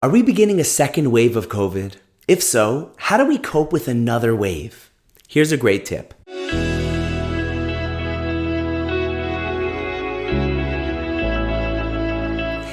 Are we beginning a second wave of COVID? If so, how do we cope with another wave? Here's a great tip.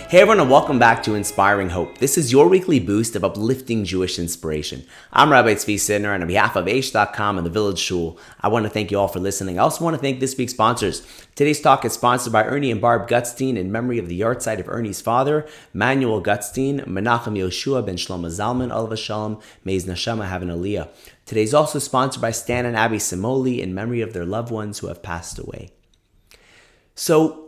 Hey everyone, and welcome back to Inspiring Hope. This is your weekly boost of uplifting Jewish inspiration. I'm Rabbi Tzvi Sytner, and on behalf of Aish.com and the Village Shul, I want to thank you all for listening. I also want to thank this week's sponsors. Today's talk is sponsored by Ernie and Barb Gutstein in memory of the yahrzeit of Ernie's father, Manuel Gutstein, Menachem Yoshua ben Shlomo Zalman, Olav Shalom, may his neshama have an aliyah. Today's also sponsored by Stan and Abby Simoli in memory of their loved ones who have passed away. So,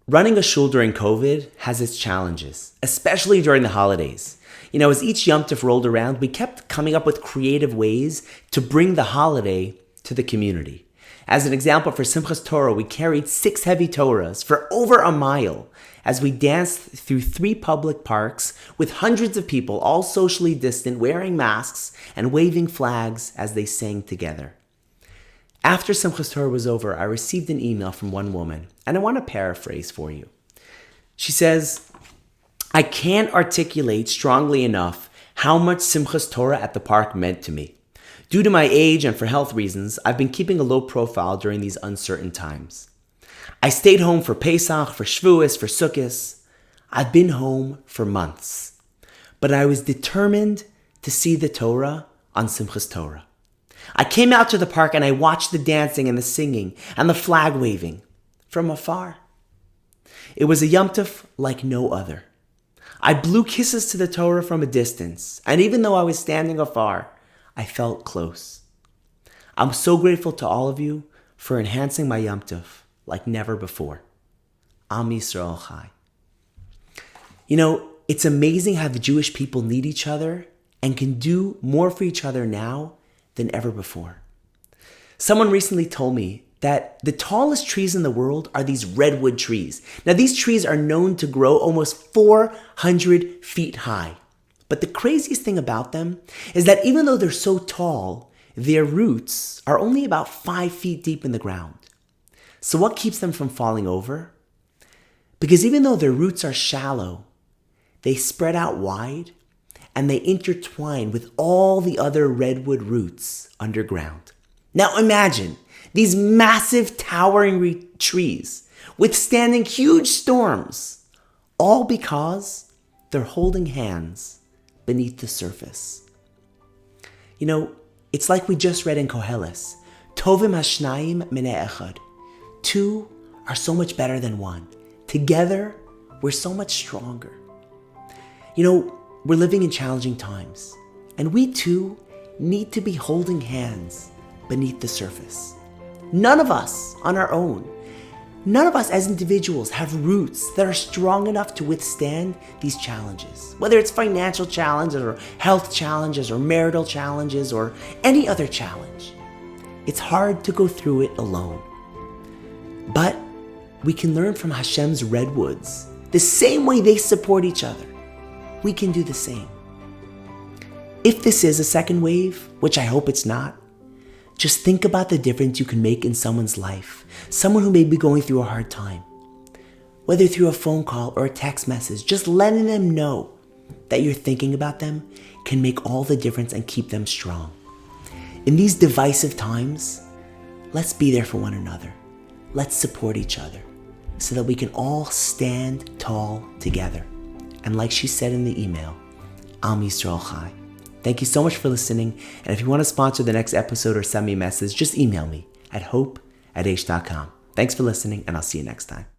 running a shul during COVID has its challenges, especially during the holidays. As each Yom Tov rolled around, we kept coming up with creative ways to bring the holiday to the community. As an example, for Simchas Torah, we carried 6 heavy Torahs for over a mile as we danced through 3 public parks with hundreds of people, all socially distant, wearing masks and waving flags as they sang together. After Simchas Torah was over, I received an email from one woman, and I want to paraphrase for you. She says, "I can't articulate strongly enough how much Simchas Torah at the park meant to me. Due to my age and for health reasons, I've been keeping a low profile during these uncertain times. I stayed home for Pesach, for Shavuos, for Sukkot. I've been home for months. But I was determined to see the Torah on Simchas Torah. I came out to the park and I watched the dancing and the singing and the flag waving from afar. It was a Yom Tov like no other. I blew kisses to the Torah from a distance, and even though I was standing afar, I felt close. I'm so grateful to all of you for enhancing my Yom Tov like never before. Am Yisrael Chai." It's amazing how the Jewish people need each other and can do more for each other now than ever before. Someone recently told me that the tallest trees in the world are these redwood trees. Now, these trees are known to grow almost 400 feet high. But the craziest thing about them is that even though they're so tall, their roots are only about 5 feet deep in the ground. So what keeps them from falling over? Because even though their roots are shallow, they spread out wide and they intertwine with all the other redwood roots underground. Now imagine these massive towering trees withstanding huge storms, all because they're holding hands beneath the surface. It's like we just read in Koheles, Tovim hashnayim minei echad. 2 are so much better than 1. Together, we're so much stronger. We're living in challenging times, and we too need to be holding hands beneath the surface. None of us on our own, none of us as individuals have roots that are strong enough to withstand these challenges, whether it's financial challenges or health challenges or marital challenges or any other challenge. It's hard to go through it alone. But we can learn from Hashem's redwoods the same way they support each other. We can do the same. If this is a second wave, which I hope it's not, just think about the difference you can make in someone's life, someone who may be going through a hard time. Whether through a phone call or a text message, just letting them know that you're thinking about them can make all the difference and keep them strong. In these divisive times, let's be there for one another. Let's support each other so that we can all stand tall together. And like she said in the email, Am Yisrael Chai. Thank you so much for listening. And if you want to sponsor the next episode or send me a message, just email me at hope@aish.com. Thanks for listening, and I'll see you next time.